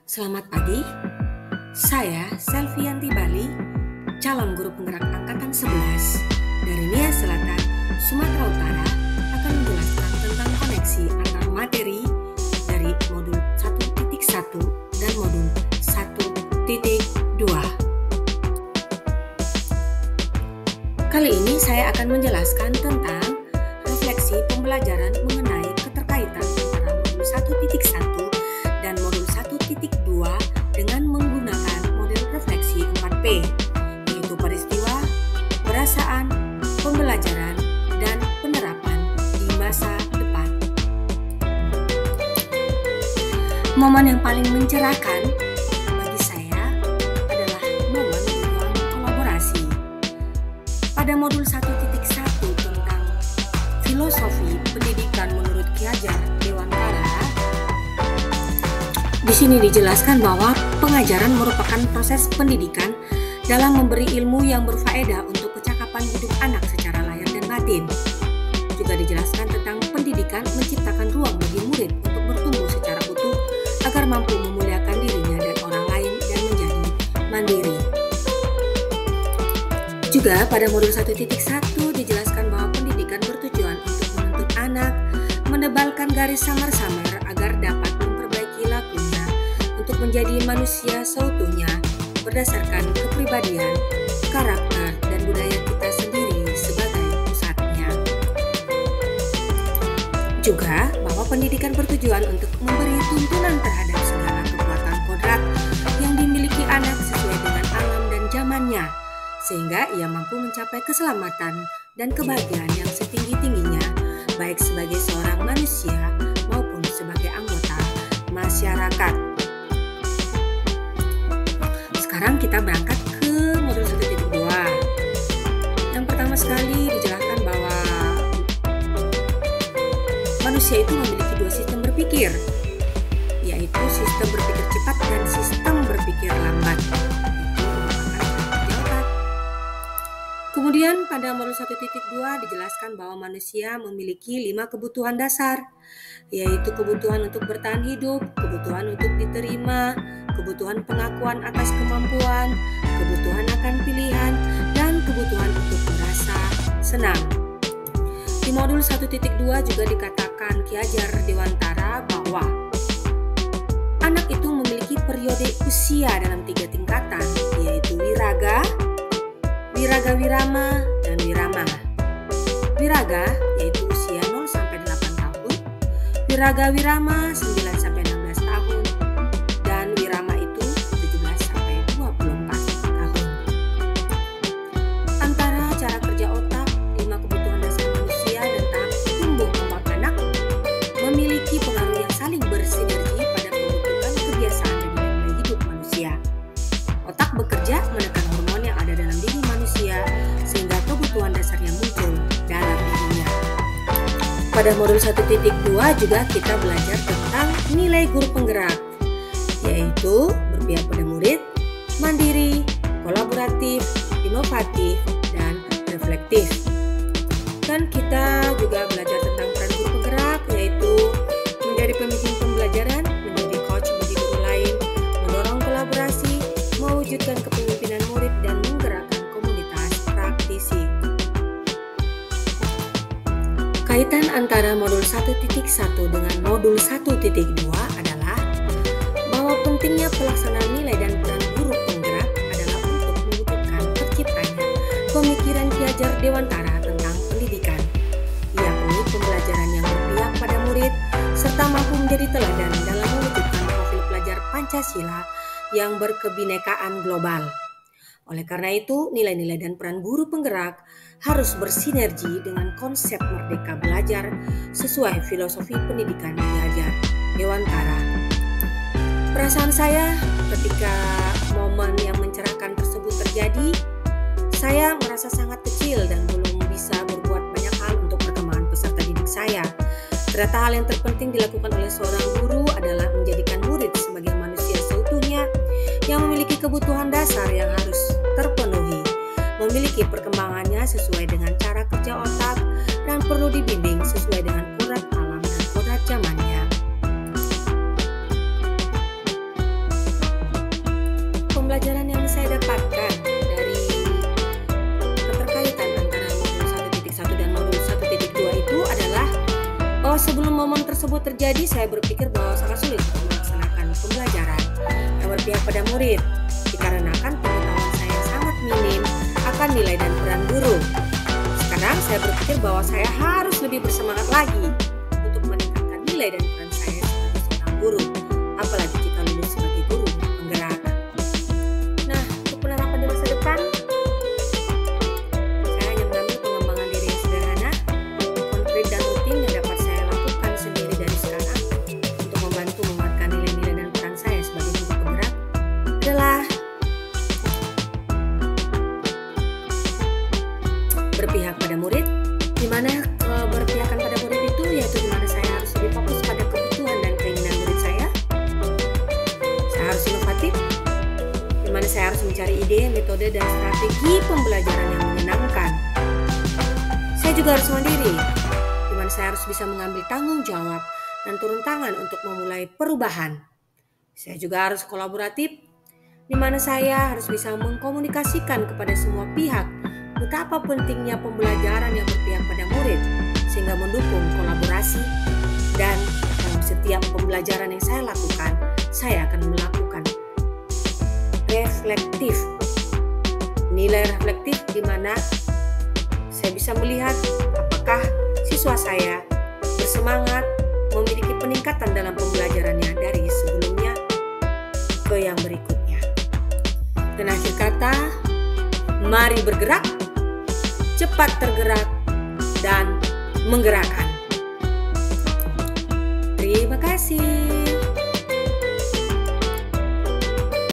Selamat pagi, saya Selvianti Bali, calon guru penggerak angkatan 11 dari Nia Selatan, Sumatera Utara akan menjelaskan tentang koneksi antar materi dari modul 1.1 dan modul 1.2. Kali ini saya akan menjelaskan tentang refleksi pembelajaran mengenai keterkaitan antara modul 1.1 dan modul 1.2 dengan menggunakan model refleksi 4P, yaitu peristiwa, perasaan, pembelajaran, dan penerapan di masa depan. Momen yang paling mencerahkan bagi saya adalah momen ruang kolaborasi. Pada modul 1.1 tentang filosofi pendidikan menurut Ki Hajar Dewantara, di sini dijelaskan bahwa pengajaran merupakan proses pendidikan dalam memberi ilmu yang berfaedah untuk kecakapan hidup anak secara lahir dan batin. Juga dijelaskan tentang pendidikan menciptakan ruang bagi murid untuk bertumbuh secara utuh agar mampu memuliakan dirinya dan orang lain dan menjadi mandiri. Juga pada modul 1.1 dijelaskan bahwa pendidikan bertujuan untuk menuntut anak menebalkan garis samar-samar agar dapat memperbaiki lakunya untuk menjadi manusia seutuhnya berdasarkan kepribadian, karakter, dan budaya kita sendiri sebagai pusatnya. Juga bahwa pendidikan bertujuan untuk memberi tuntunan terhadap segala kekuatan kodrat yang dimiliki anak sesuai dengan alam dan zamannya, sehingga ia mampu mencapai keselamatan dan kebahagiaan yang setinggi-tingginya, baik sebagai seorang manusia maupun sebagai anggota masyarakat. Sekarang kita berangkat ke modul 1.2. Yang pertama sekali dijelaskan bahwa manusia itu memiliki dua sistem berpikir, yaitu sistem berpikir cepat dan sistem berpikir lambat. Kemudian pada modul 1.2 dijelaskan bahwa manusia memiliki 5 kebutuhan dasar, yaitu kebutuhan untuk bertahan hidup, kebutuhan untuk diterima, kebutuhan pengakuan atas kemampuan, kebutuhan akan pilihan, dan kebutuhan untuk merasa senang. Di modul 1.2 juga dikatakan Ki Hajar Dewantara bahwa anak itu memiliki periode usia dalam 3 tingkatan, yaitu wiraga, wiraga wirama, dan wirama. Wiraga yaitu usia 0-8 tahun, wiraga wirama 9-16 tahun, dan wirama itu 17-24 tahun. Antara cara kerja otak, 5 kebutuhan dasar manusia, dan tahap tumbuh kembang anak memiliki pengaruh yang saling bersinergi pada pembentukan kebiasaan dan nilai hidup manusia. Otak bekerja menekan hormon yang ada dalam diri manusia sehingga kebutuhan dasarnya muncul dalam dirinya. Pada modul 1.2 juga kita belajar tentang nilai guru penggerak, yaitu berpihak pada murid, mandiri, kolaboratif, inovatif, dan reflektif. Dan kita juga belajar tentang peran guru penggerak, yaitu menjadi pemimpin pembelajaran, menjadi coach bagi guru lain, mendorong kolaborasi, mewujudkan kepemimpinan murid, dan menggerakkan komunitas praktisi. Kaitan antara modul 1.1 dengan modul 1.2 adalah bahwa pentingnya pelaksanaan nilai dan peran guru penggerak adalah untuk mewujudkan terciptanya pemikiran Ki Hajar Dewantara tentang pendidikan, yakni pembelajaran yang berpihak pada murid serta mampu menjadi teladan dalam mewujudkan profil pelajar Pancasila yang berkebinekaan global. Oleh karena itu, nilai-nilai dan peran guru penggerak harus bersinergi dengan konsep merdeka belajar sesuai filosofi pendidikan Ki Hajar Dewantara. Perasaan saya ketika momen yang mencerahkan tersebut terjadi, saya merasa sangat kecil dan belum bisa berbuat banyak hal untuk perkembangan peserta didik saya. Ternyata hal yang terpenting dilakukan oleh seorang guru adalah menjadikan murid sebagai manusia seutuhnya yang memiliki kebutuhan dasar yang harus terpenuhi, memiliki perkembangannya sesuai dengan cara kerja otak, dan perlu dibimbing sesuai dengan kodrat alam dan kodrat zamannya. terjadi, saya berpikir bahwa sangat sulit untuk melaksanakan pembelajaran yang berpihak pada murid, dikarenakan pengetahuan saya sangat minim akan nilai dan peran guru. Sekarang saya berpikir bahwa saya harus lebih bersemangat lagi untuk meningkatkan nilai dan peran saya sebagai seorang guru, apalagi jika lulus sebagai guru penggerak. Nah, untuk penerapan di masa depan, saya hanya mengambil pengembangan diri yang sederhana, konkret dan rutin yang dapat saya lakukan sendiri dari sekarang untuk membantu menguatkan nilai-nilai dan peran saya sebagai guru penggerak adalah berpihak pada murid, di mana keberpihakan pada murid itu yaitu di mana saya harus lebih fokus pada kebutuhan dan keinginan murid saya. Saya harus inovatif, di mana saya harus mencari ide, metode, dan strategi pembelajaran yang menyenangkan. Saya juga harus mandiri, di mana saya harus bisa mengambil tanggung jawab dan turun tangan untuk memulai perubahan. Saya juga harus kolaboratif, di mana saya harus bisa mengkomunikasikan kepada semua pihak betapa pentingnya pembelajaran yang berpihak pada murid sehingga mendukung kolaborasi, dan dalam setiap pembelajaran yang saya lakukan, saya akan melakukan reflektif. Nilai reflektif di mana saya bisa melihat apakah siswa saya bersemangat, memiliki peningkatan dalam pembelajarannya dari sebelumnya ke yang berikutnya. Dan akhir kata, mari bergerak, cepat tergerak, dan menggerakkan. Terima kasih.